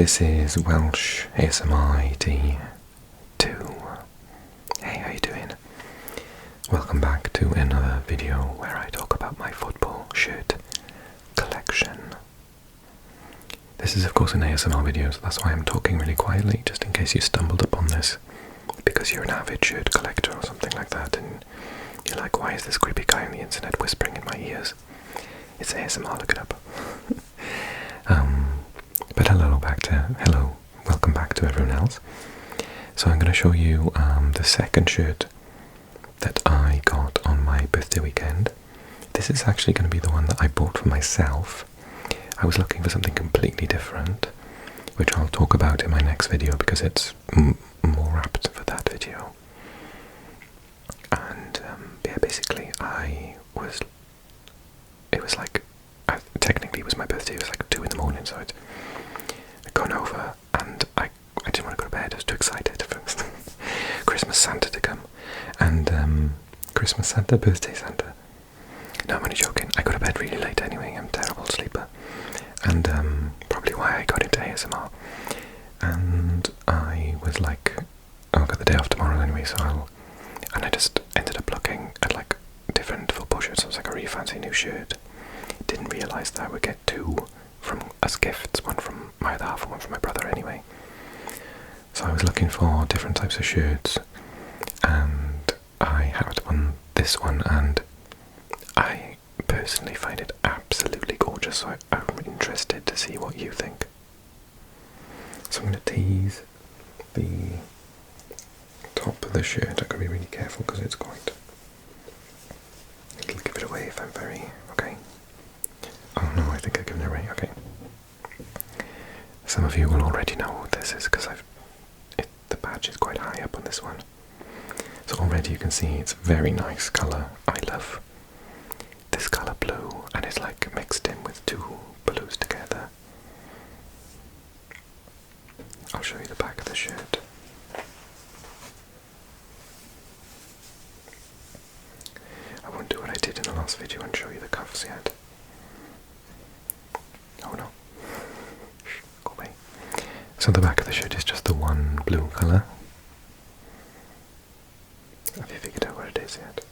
This is Welsh ASMR 2. Hey, how you doing? Welcome back to another video where I talk about my football shirt collection. This is of course an ASMR video, so that's why I'm talking really quietly, just in case you stumbled upon this because you're an avid shirt collector or something like that, and you're like, why is this creepy guy on the internet whispering in my ears? It's ASMR, look it up. But hello, welcome back to everyone else. So I'm going to show you the second shirt that I got on my birthday weekend. This is actually going to be the one that I bought for myself. I was looking for something completely different, which I'll talk about in my next video because it's more apt for that video. And yeah, basically technically it was my birthday, it was like 2 in the morning, so I'd gone over and I didn't want to go to bed, I was too excited for Christmas Santa to come. And Christmas Santa, birthday Santa. No, I'm only joking. I go to bed really late anyway, I'm a terrible sleeper. And probably why I got into ASMR. And I was like, I've got the day off tomorrow anyway, so and I just ended up looking at like different football shirts. I was like, I really fancy a new shirt. Didn't realise that I would get 2 from as gifts, one from my other half and one from my brother anyway. So I was looking for different types of shirts, and I had this one, and I personally find it absolutely gorgeous, so I'm interested to see what you think. So I'm going to tease the top of the shirt. I've got to be really careful because it's quite... It'll give it away if I'm very... Okay. Oh no, I think I've given it away. Okay. Some of you will already know what this is because the badge is quite high up on this one. So already you can see it's a very nice colour. I love this colour blue, and it's like mixed in with 2 blues together. I'll show you the back of the shirt. I won't do what I did in the last video and show you the cuffs yet. Oh no. Go away. So the back of the shirt is just the one blue colour. Have you figured out what it is yet?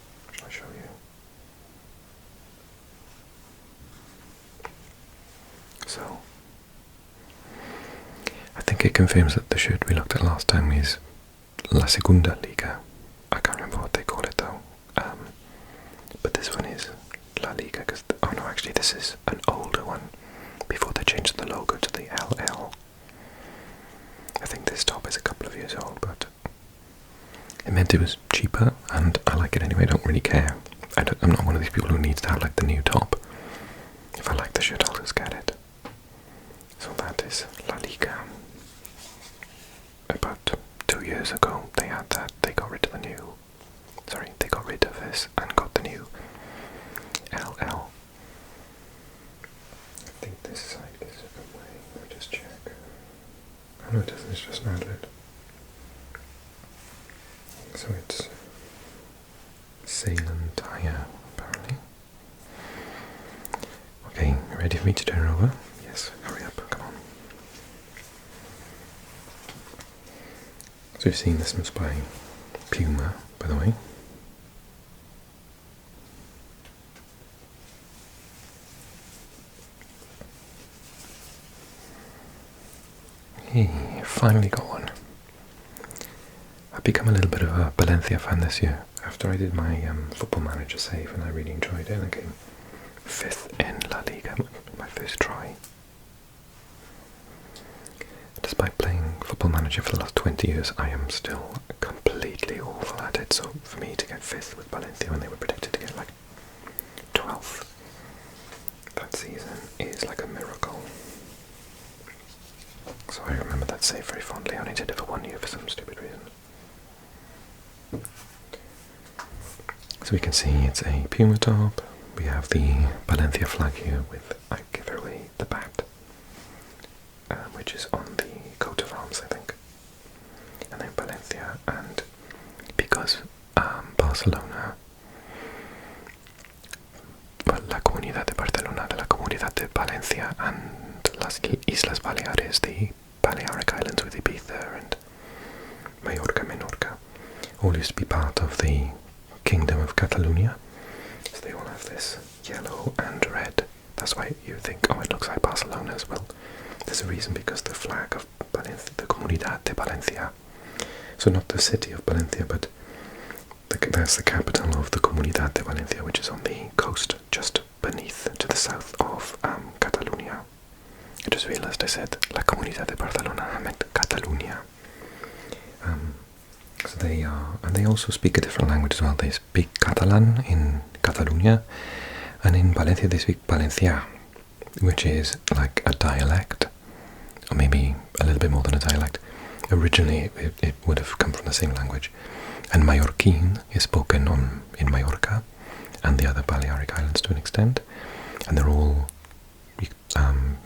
I'll show you. So, I think it confirms that the shirt we looked at last time is La Segunda Liga. I can't remember what they call it though. But this one is La Liga, because... Oh no, actually this is an older one, before they changed the logo to the LL. I think this top is a couple of years old, but it meant it was cheaper, and I like it anyway, I don't really care. I'm not one of these people who needs to have like the new top. If I like the shirt, I'll just get it. So that is La Liga. About 2 years ago they had that, they got rid of the new... Sorry, they got rid of this and got the new LL. I think this side is away. Let me just check. Oh no, it doesn't, it's just an outlet. So it's Salem tire, apparently. Okay, ready for me to turn it over? Yes, hurry up, come on. So you've seen this one's by Puma, by the way. Hey, finally got one. I've become a little bit of a Valencia fan this year after I did my football manager save, and I really enjoyed it, and I came 5th in La Liga, my first try. Despite playing football manager for the last 20 years, I am still completely awful at it, so for me to get 5th with Valencia when they were predicted to get like 12th that season is like a miracle. So I remember that save very fondly. I only did it for 1 year for some stupid reason. So we can see it's a Puma top. We have the Valencia flag here with, I give away the bat, which is on the coat of arms, I think. And then Valencia, and because Barcelona, la Comunidad de Barcelona, de la Comunidad de Valencia, and las Islas Baleares, the Balearic Islands with Ibiza and Menorca, all used to be part of the Kingdom of Catalonia. So they all have this yellow and red. That's why you think, oh, it looks like Barcelona as well. There's a reason, because the flag of Valencia, the Comunidad de Valencia, so not the city of Valencia, but that's the capital of the Comunidad de Valencia, which is on the coast just beneath, to the south of Catalonia. I just realized I said La Comunidad de Barcelona, I meant Catalonia. So they are, and they also speak a different language as well. They speak Catalan in Catalonia, and in Valencia they speak Valencia, which is like a dialect, or maybe a little bit more than a dialect. Originally it would have come from the same language, and Mallorquin is spoken in Mallorca and the other Balearic Islands to an extent, and they're all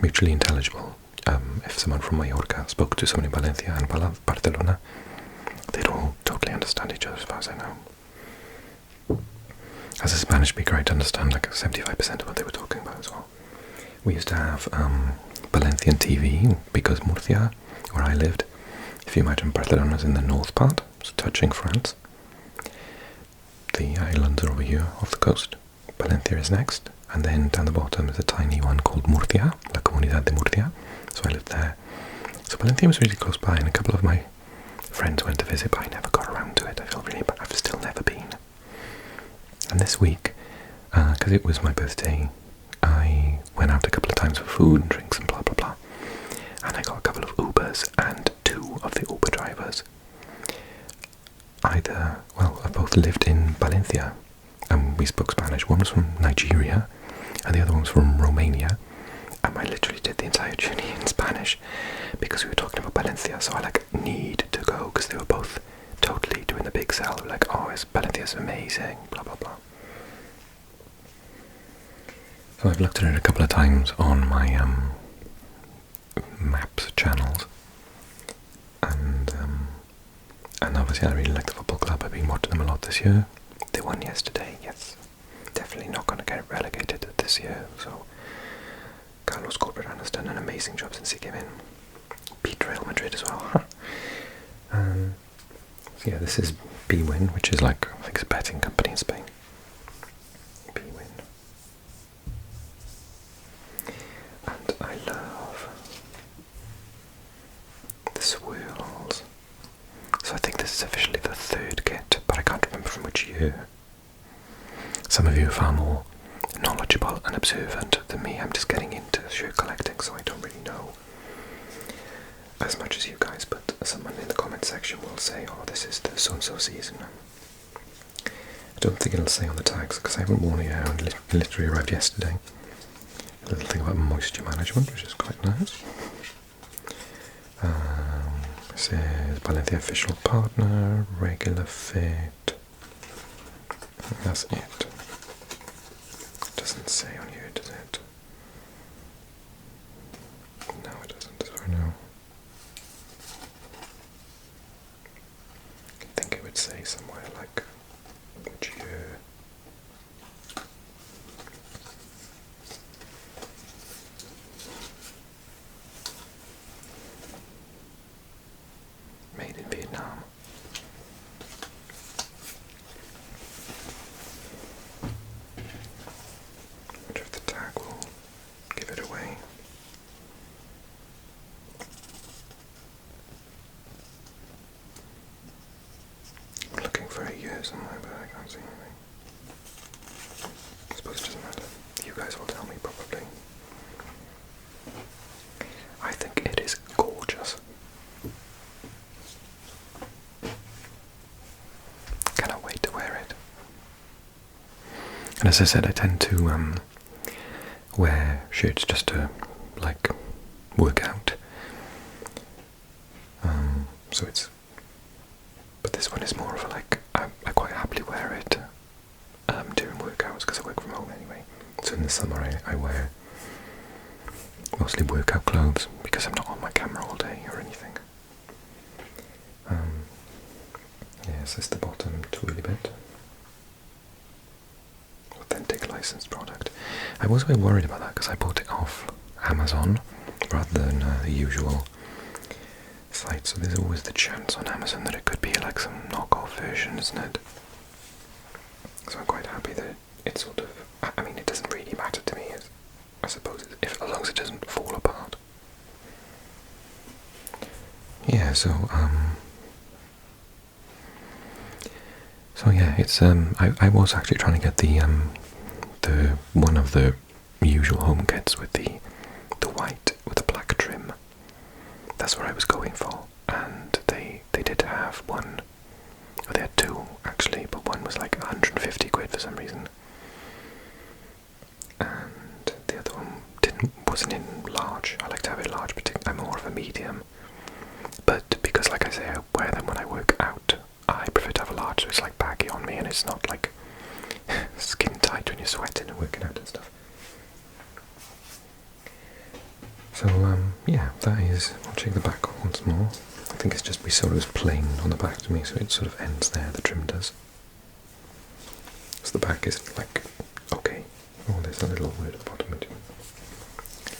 mutually intelligible. If someone from Mallorca spoke to someone in Valencia and Barcelona, they'd all totally understand each other, as far as I know. As a Spanish speaker, I'd understand like 75% of what they were talking about as well. We used to have Valencian TV, because Murcia, where I lived, if you imagine Barcelona's in the north part, so touching France. The islands are over here off the coast. Valencia is next, and then down the bottom is a tiny one called Murcia, La Comunidad de Murcia. So I lived there. So Valencia was really close by, and a couple of my friends went to visit, but I never got around to it. I feel really bad. I've still never been. And this week, because it was my birthday, I went out a couple of times for food and drinks and blah blah blah. And I got a couple of Ubers, and two of the Uber drivers have both lived in Valencia, and we spoke Spanish. One was from Nigeria, and the other one was from Romania. And I literally did the entire journey in Spanish, because we were talking about Valencia, so I need to go, because they were both totally doing the big sell, like, oh, Valencia's amazing, blah blah blah. So I've looked at it a couple of times on my maps channels, and obviously I really like the football club. I've been watching them a lot this year. They won yesterday, yes. Definitely not going to get relegated this year, so Carlos Corberán has done an amazing job since he came in. Beat Real Madrid as well. So yeah, this is BWin, which is like, I think it's a betting company in Spain. BWin. And I love the swirls. So I think this is officially the third kit, but I can't remember from which year. Some of you are far more knowledgeable and observant than me. I'm just getting into shirt collecting, so I don't really know as much as you guys, but someone in the comment section will say, oh, this is the so-and-so season. I don't think it'll say on the tags, because I haven't worn it out. It literally arrived yesterday. A little thing about moisture management, which is quite nice. It says Valencia official partner, regular fit. I think that's it. Doesn't say on here, does it? No, it doesn't, as far as I know. I think it would say somewhere like which year. Made in Vietnam. I wonder if the tag will give it away. I'm looking for a year somewhere, but I can't see anything. I suppose it doesn't matter. You guys will tell me probably. I think it is gorgeous. Cannot wait to wear it. And as I said, I tend to wear shirts just to work out. So it's, but this one is more of a I quite happily wear it during workouts, because I work from home anyway. So in the summer I wear mostly workout clothes, because I'm not on my camera all day or anything. Yes, this is the bottom twirly bit. Authentic licensed product. I was a bit worried about that, because I bought it off Amazon rather than the usual site, so there's always the chance on Amazon that it could be like some knockoff version, isn't it? So I'm quite happy that it's sort of, I mean, it doesn't really matter to me, I suppose, as long as it doesn't fall apart. Yeah, so yeah, it's I was actually trying to get the one of the usual home kits with the white with the black trim. That's what I was going for, and they did have one. Well, they had two actually, but one was like 150 quid for some reason, and the other one wasn't in large. I like to have it large, but I'm more of a medium. But because, like I say, I wear them when I work out, I prefer to have a large, so it's like baggy on me, and it's not like skin tight when you're sweating and working out and stuff. So yeah, that is. I'll check the back once more. I think it's just we saw it was plain on the back to me, so it sort of ends there. The trim does. So the back is like okay. Oh, there's a little word at the bottom.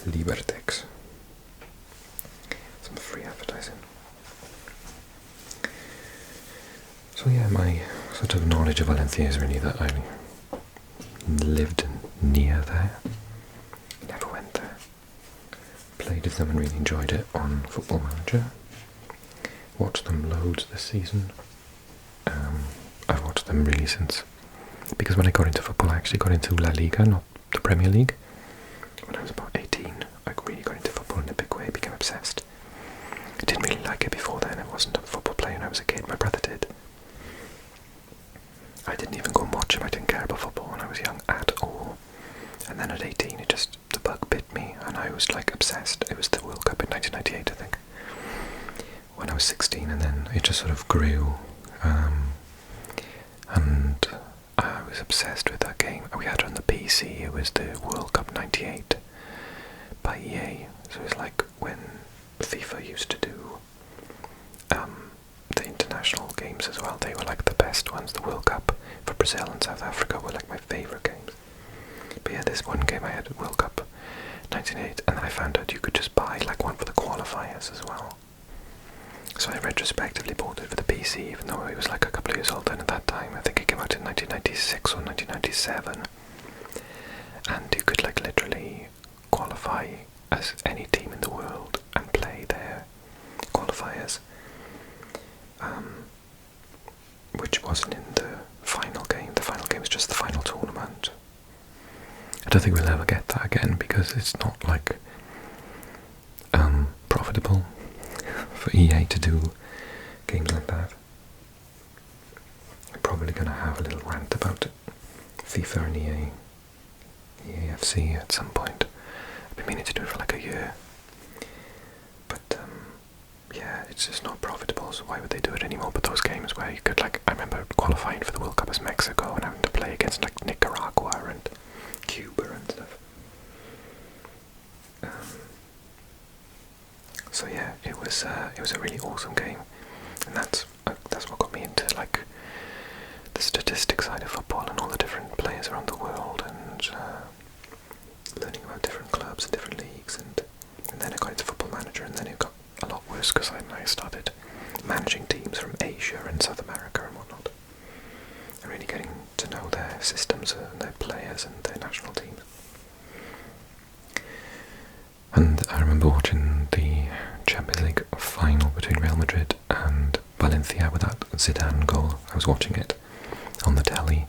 Libertex. Some free advertising. So yeah, my sort of knowledge of Valencia is really that I lived near there, never went there, played with them and really enjoyed it on Football Manager, watched them loads this season. I've watched them really since, because when I got into football I actually got into La Liga, not the Premier League. When I was about 18, I really got into football in a big way, became obsessed. I didn't really like it before then, I wasn't a football player when I was a kid, my brother did. I didn't even go and watch him, I didn't care about football when I was young at all. And then at 18 the bug bit me and I was like obsessed. It was the World Cup in 1998 I think, when I was 16, and then it just sort of grew, and I was obsessed with that game. We had it on the PC, it was the World Cup 98 by EA, so it was like when FIFA used to do the international games as well. They were like the best ones. The World Cup for Brazil and South Africa were like my favourite games. But yeah, this one game I had at World Cup 98, and then I found out you could just buy like one for the qualifiers as well. So I retrospectively bought it for the PC, even though it was like a couple of years old then at that time. I think it came out in 1996 or 1997. And you could like literally qualify as any team in the world and play their qualifiers. Which wasn't in the final game. The final game was just the final tournament. I don't think we'll ever get that again because it's not like profitable for EA to do games like that. I'm probably going to have a little rant about FIFA and EAFC at some point. I've been meaning to do it for like a year. But yeah, it's just not profitable, so why would they do it anymore? But those games where you could, like, I remember qualifying for the World Cup as Mexico and having to play against like Nicaragua and Cuba and stuff. So yeah, it was a really awesome game, and that's what got me into like the statistics side of football and all the different players around the world, and learning about different clubs and different leagues, and then I got into Football Manager, and then it got a lot worse because I started managing teams from Asia and South America and whatnot, and really getting to know their systems and their players and their national teams. And I remember watching the Champions League final between Real Madrid and Valencia with that Zidane goal. I was watching it on the telly,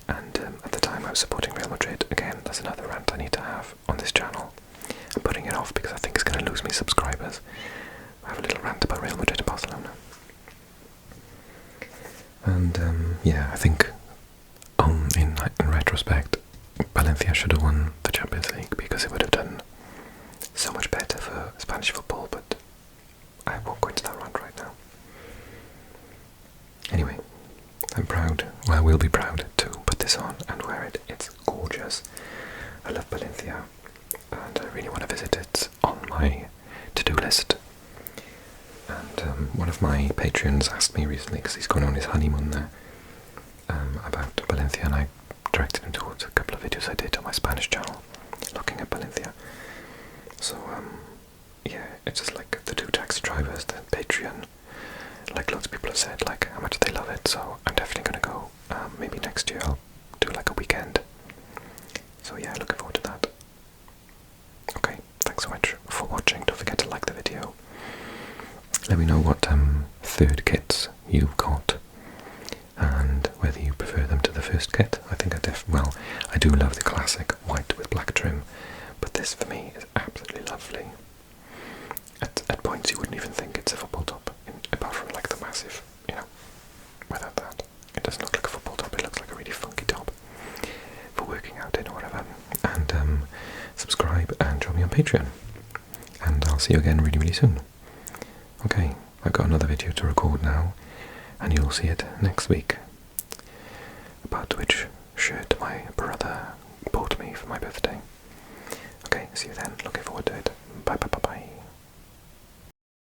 and at the time I was supporting Real Madrid. Again, that's another rant I need to have on this channel. I'm putting it off because I think it's going to lose me subscribers. I have a little rant about Real Madrid and Barcelona. And yeah, I think in retrospect, Valencia should have won the Champions League because it would have done so much better for Spanish football, but I won't go into that rant right now. Anyway, I'm proud, well, I will be proud to put this on and wear it. It's gorgeous. I love Valencia, and I really want to visit it on my to-do list. And one of my Patreons asked me recently, because he's going on his honeymoon there, about Valencia, and I directed him towards a couple of videos I did on my Spanish channel looking at Valencia. So yeah, it's just like the two taxi drivers, the Patreon. Like lots of people have said, like how much they love it. So I'm definitely gonna go. Maybe next year I'll do like a weekend. So yeah, looking forward to that. Okay, thanks so much for watching. Don't forget to like the video. Let me know what third kits you've got, and whether you prefer them to the first kit. I think I do love the classic white with black trim, but this for me is absolutely lovely. At points you wouldn't even think it's a football top, apart from like the massive, without that. It doesn't look like a football top, it looks like a really funky top for working out in or whatever. And subscribe and join me on Patreon. And I'll see you again really, really soon. Okay, I've got another video to record now, and you'll see it next week, about which shirt my brother bought me for my birthday. Okay, see you then. Looking forward to it. Bye bye bye bye.